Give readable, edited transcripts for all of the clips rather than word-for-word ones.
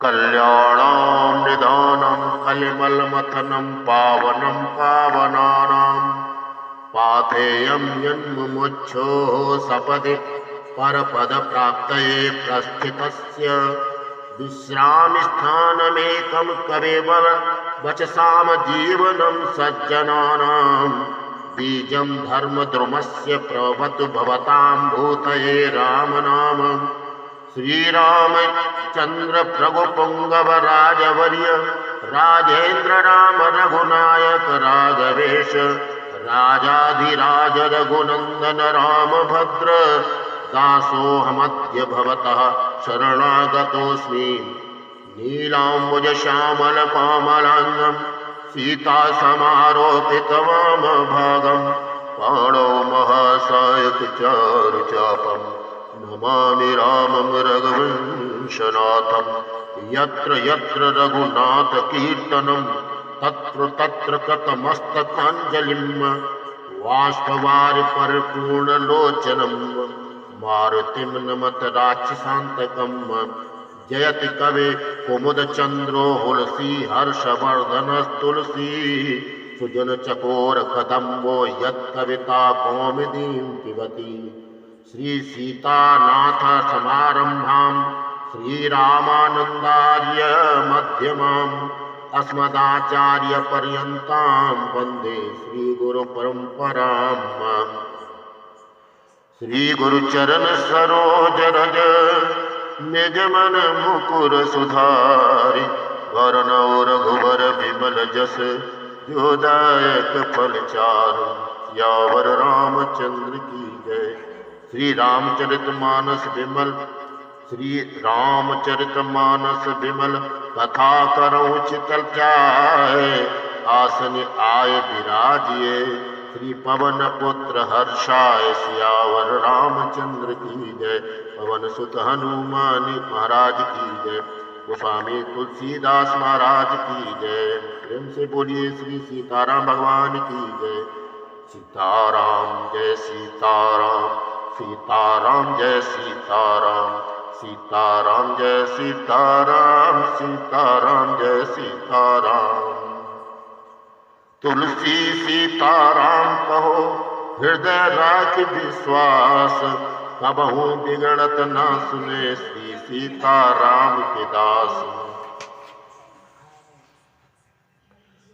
कल्याणां निधानं कलिमलमथनं पावनं पावनानां पाथेयं यन्मुमुक्षोः सपदि परपदप्राप्तये प्रस्थितस्य विश्रामस्थानमेकं कविवर वचसाम जीवनं सज्जनानां बीजं धर्मद्रुमस्य प्रभवतु भवतां भूतये रामनाम। श्रीरामचंद्र प्रभु पुंगव राजवर्य राजेंद्र राम रघुनायक राघवेश राजाधिराज रघुनंदन राम भद्र दासोऽहमद्य भवतः शरणागतोऽस्मि। नीलाम्बुज श्यामल कोमलांगं सीता समारोपितवामभागं पाणौ महासायक चारुचापम् नमामि रामं रघुवंशनाथं। यत्र यत्र रघुनाथ कीर्तनं तत्र तत्र कृतमस्तकाञ्जलिं बाष्पवारि परिपूर्णलोचनं मारुतिं नमत राक्षसान्तकं। जयति कवि कुमुदचन्द्रो हुलसी हर्षवर्धनस्तुलसी सुजन चकोर कदम्बो यत्कविता कौमुदीं पिबति। श्री सीतानाथ समारंभां श्रीरामानन्दार्य मध्यमाम् अस्मदाचार्य पर्यन्तां वन्दे श्रीगुरु परम्पराम्। श्री गुरुचरण सरोज रज निज मन मुकुर सुधारि वरनौ रघुवर विमल जस जोदायक फल चारु सियावर रामचंद्र की जय। श्री रामचरितमानस विमल कथा करौ चितल जाय आसन आय विराजिए। श्री पवन पुत्र हर्षाय सियावर रामचंद्र की जय। पवन सुत हनुमान महाराज की जय। गोस्वामी तुलसीदास महाराज की जय। प्रेम से बोलिए श्री सीताराम भगवान की जय। सीताराम जय सीताराम सीताराम जय सीताराम सीताराम जय सीताराम सीताराम जय सीताराम। तुलसी सीताराम कहो हृदय राख विश्वास कबहू बिगड़त ना सुने श्री सीताराम के दास।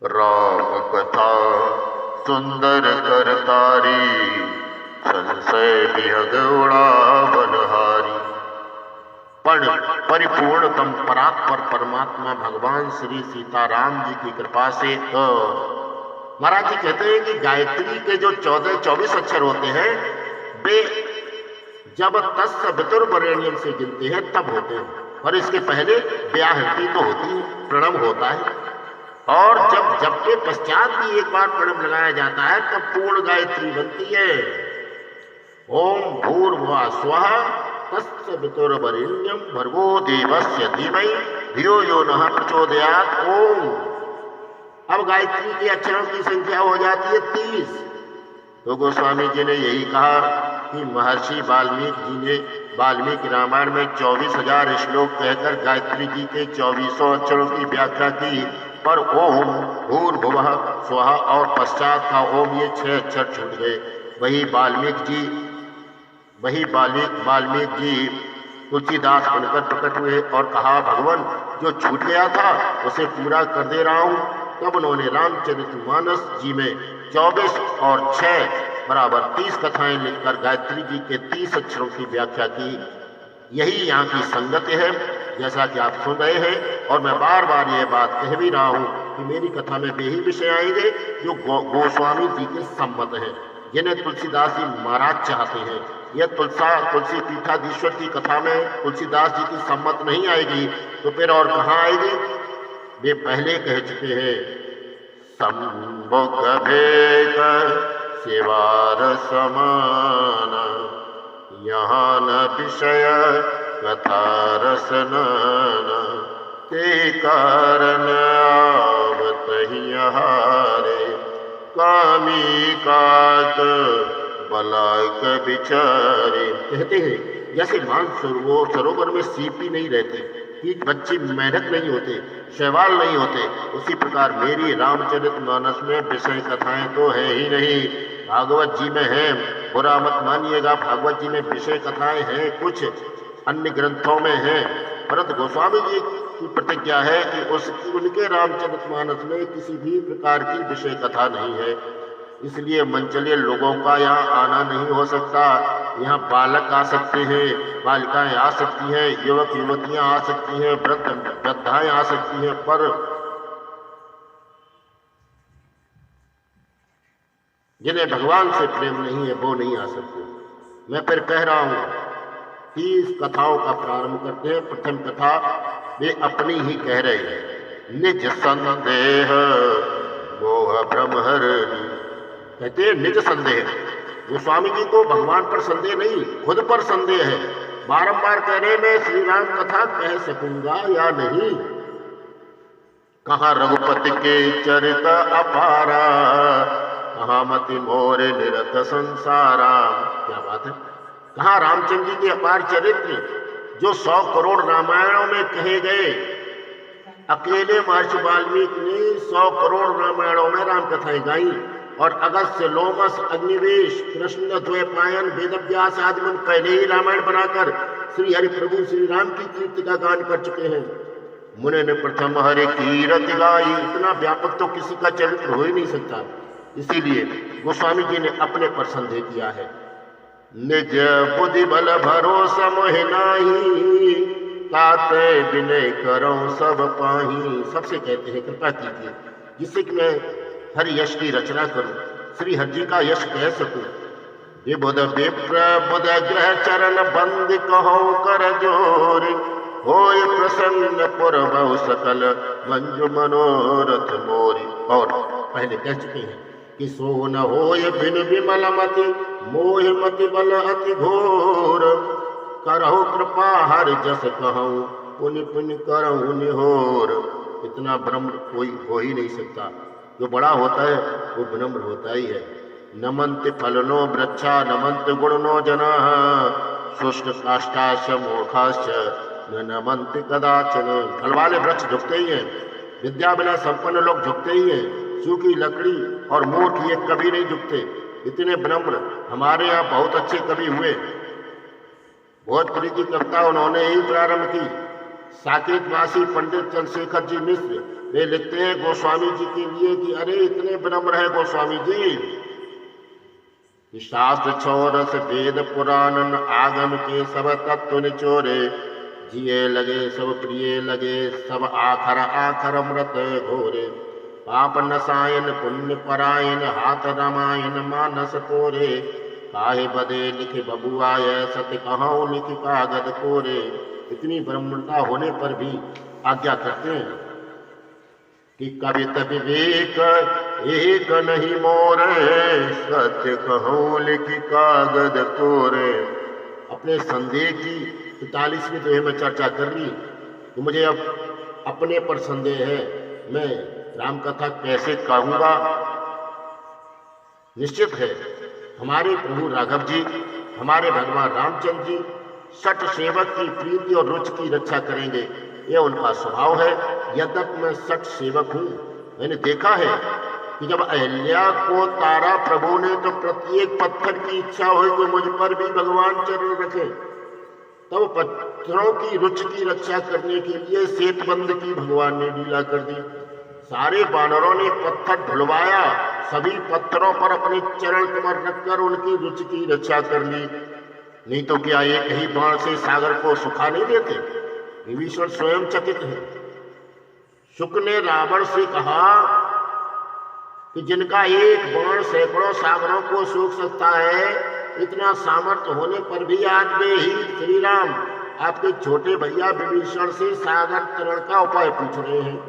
राम कथा सुंदर करतारी संशय विहग उड़ावनहारी। परिपूर्णतम परात्पर परमात्मा भगवान श्री सीताराम जी की कृपा से महाराज जी कहते हैं कि गायत्री के जो 24 अक्षर होते हैं वे जब तस्य वितुर्वरेण्यम से गिनते हैं तब होते हैं, और इसके पहले व्याहृति तो होती है, प्रणव होता है, और जब के पश्चात भी एक बार प्रणव लगाया जाता है तब पूर्ण गायत्री बनती है। ओम भूर्भुवः स्वः तस्य वितुर्वरेण्यं भर्गो देवस्य धीमहि धियो यो नः प्रचोदयात्। ओम। अब गायत्री के अक्षरों की संख्या हो जाती है 30। तो गोस्वामी जी ने यही कहा कि महर्षि वाल्मीकि जी ने वाल्मीकि रामायण में 24,000 श्लोक कहकर गायत्री जी के 2400 अक्षरों की व्याख्या की, पर ओम भूर्भुवः स्वः और पश्चात का ओम ये 6 अक्षर छूट गए। वही वाल्मीकि जी तुलसीदास बनकर प्रकट हुए और कहा भगवान जो छूट गया था उसे पूरा कर दे रहा हूँ। तब उन्होंने रामचरितमानस जी में 24 और 6 बराबर 30 कथाएं लिखकर गायत्री जी के 30 अक्षरों की व्याख्या की। यही यहाँ की संगति है, जैसा कि आप सुन रहे हैं, और मैं बार बार ये बात कह भी रहा हूँ कि मेरी कथा में वे ही विषय आएंगे जो गोस्वामी जी के सम्मत हैं, जिन्हें तुलसीदास जी महाराज चाहते हैं। यह तुलसी पीठाधीश्वर की कथा में तुलसीदास जी की सम्मत नहीं आएगी तो फिर और कहाँ आएगी? वे पहले कह चुके हैं सम्मुख भेद सेवार समान यहाँ न विषय कथा रसनान ते कारण आवत ही हारे कामी काक बलाक बिचारे। कहते हैं जैसे मान सरोवर में सीपी नहीं रहती, कीट बच्ची मेढक नहीं होते, शैवाल नहीं होते, उसी प्रकार मेरी रामचरितमानस में विषय कथाएं तो है ही नहीं, भागवत जी में है। बुरा मत मानिएगा, भागवत जी में विषय कथाएं हैं, कुछ अन्य ग्रंथों में हैं, परंतु गोस्वामी जी की प्रतिज्ञा है कि उनके रामचरितमानस में किसी भी प्रकार की विषय कथा नहीं है। इसलिए मंचले लोगों का यहाँ आना नहीं हो सकता। यहाँ बालक आ सकते हैं, बालिकाएं आ सकती हैं, युवक युवतियां आ सकती हैं, वृद्धाएं आ सकती हैं, पर जिन्हें भगवान से प्रेम नहीं है वो नहीं आ सकते। मैं फिर कह रहा हूं 30 कथाओं का प्रारंभ करते हैं। प्रथम कथा वे अपनी ही कह रहे हैं। निज संदेह मोह भ्रमहरणी, कहते हैं निज संदेह। गोस्वामी जी को भगवान पर संदेह नहीं, खुद पर संदेह है। बारंबार कह रहे मैं श्री राम कथा कह सकूंगा या नहीं। कहाँ रघुपति के चरित अपारा, कहाँ मति मोर निरत संसारा। क्या बात है। कहाँ रामचंद्र जी के अपार चरित्र जो 100 करोड़ रामायणों में कहे गए। अकेले महर्षि वाल्मीकि ने 100 करोड़ रामायणों में राम कथाएं गाई, और अगस्त्य, लोमस, अग्निवेश, कृष्ण, द्वैपायन, वेदव्यास आदि मन पहले ही रामायण बनाकर श्री हरि प्रभु श्री राम की कीर्ति का गान कर चुके हैं। मुने ने प्रथम हरि कीरति गाई। इतना व्यापक तो किसी का चरित्र हो ही नहीं सकता। इसीलिए गोस्वामी जी ने अपने पर संदेह किया है। निज बुद्धि बल भरोसा मोहि नाही, ताते विनय करो सब पाही। सबसे कहते हैं कृपा कीजिए जिससे कि मैं हरि यश की रचना करूं, श्री हरि जी का यश कह सकूं। विबुध विप्र बुध ग्रह चरण बंद कहो कर जोर, होय प्रसन्न पुर बहु सकल मंजु मनोरथ मोरी। और पहले कह चुके हैं कि सो न होय बिन विमल मति, मोह मति बल अति घोर, करहु कृपा हरि जस कहूं, पुनि पुनि करहु निहोर। इतना ब्रह्म कोई हो ही नहीं सकता। जो बड़ा होता है वो विनम्र होता ही है। नमंत फलनो वृक्षा नमंत गुणनो जना, शुष्क काष्ठाश्च मूर्खाश्च न नमंत कदाचन। फल वाले वृक्ष झुकते ही हैं, विद्या बिना संपन्न लोग झुकते ही हैं, सूखी लकड़ी और मूर्ख ये कभी नहीं झुकते। इतने विनम्र हमारे यहाँ बहुत अच्छे कवि हुए। भोजपुरी की कविता उन्होंने ही प्रारंभ की। साकेतवासी पंडित चंद्रशेखर जी मिश्र वे लिखते हैं गोस्वामी जी के लिए कि अरे इतने विनम्र है गोस्वामी जी। शास्त्र छोरस वेद पुराण आगम के सब तत्व निचोरे, जिए लगे सब प्रिय लगे सब आखर आखर अमृत घोरे। पाप नसायन पुण्य परायण हाथ रामायण मानस कोरे, काहे बदे लिख बबुआय सत्य कहां लिख कागद कोरे। इतनी ब्रह्मणता होने पर भी आज्ञा करते हैं कि कवित विवेक एक नहीं मोरे, सत्य कहूं लिख कागद कोरे। अपने संदेह की 45वीं जो है मैं चर्चा कर ली, तो मुझे अब अपने पर संदेह है। मैं रामकथा कैसे कहूँगा। निश्चित है हमारे प्रभु राघव जी, हमारे भगवान रामचंद्र जी सठ सेवक की प्रीति और रुचि की रक्षा करेंगे, यह उनका स्वभाव है। यद्यपि मैं सठ सेवक हूँ, मैंने देखा है कि जब अहिल्या को तारा प्रभु ने तो प्रत्येक पत्थर की इच्छा हुई तो मुझ पर भी भगवान चरण रखे। तब पत्थरों की रुचि की रक्षा करने के लिए सेतबंद की भगवान ने लीला कर दी। सारे बानरों ने पत्थर ढुलवाया, सभी पत्थरों पर अपने चरण कमर रखकर उनकी रुचि की रक्षा कर ली। नहीं तो क्या एक ही बाण से सागर को सुखा नहीं देते। विभीषण स्वयं चकित है। शुक ने रावण से कहा कि जिनका एक बाण सैकड़ों सागरों को सूख सकता है, इतना सामर्थ्य होने पर भी आज वे ही श्री राम आपके छोटे भैया विभीषण से सागर तरण का उपाय पूछ रहे हैं।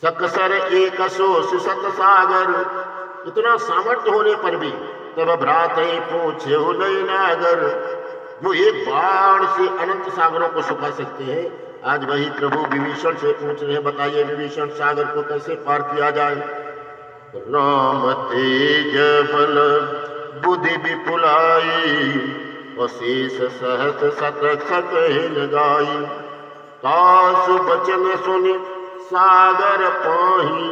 सकसर एक सत सागर, इतना सामर्थ्य होने पर भी तब भ्रात पूछे नागर। जो एक बाण से अनंत सागरों को सुखा सकते हैं, आज वही प्रभु विभीषण से पूछ रहे हैं, बताइए विभीषण सागर को कैसे पार किया जाए। राम तेज बल बुद्धि विपुलाई, अशेष सहस शतक सकहिन गाई। तासु बचन सुनि सागर पाही,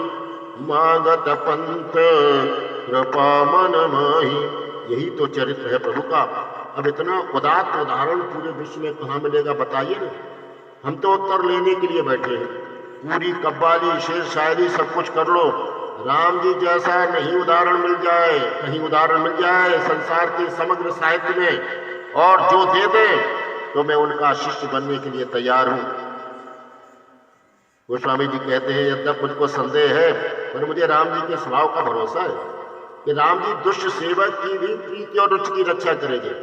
मांगत पंथ कृपा मन माही। यही तो चरित्र है प्रभु का। अब इतना उदात्त उदाहरण पूरे विश्व में कहाँ मिलेगा बताइए ना। हम तो उत्तर लेने के लिए बैठे हैं। पूरी कव्वाली शेर शायरी सब कुछ कर लो, राम जी जैसा नहीं उदाहरण मिल जाए, कहीं उदाहरण मिल जाए संसार के समग्र साहित्य में, और जो दे दे तो मैं उनका शिष्य बनने के लिए तैयार हूं। गोस्वामी जी कहते हैं यद्यप मुझको संदेह है, पर मुझे राम जी के स्वभाव का भरोसा है कि राम जी दुष्ट सेवक की भी प्रीति और रुचि की रक्षा करेंगे।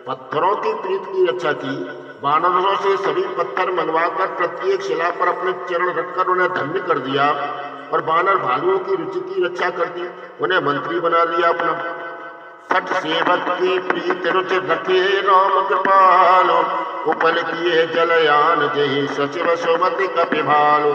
पत्थरों की प्रीति की रक्षा की, वानरों से सभी पत्थर मंगवाकर प्रत्येक शिला पर अपने चरण रखकर उन्हें धन्य कर दिया, और वानर भालुओं की रुचि की रक्षा कर दी, उन्हें मंत्री बना लिया अपना। सठ सेवक की प्रीति रुचि रखे राम कृपालो, उपल किए जलयान जही सचिव सुमति कपिभालो।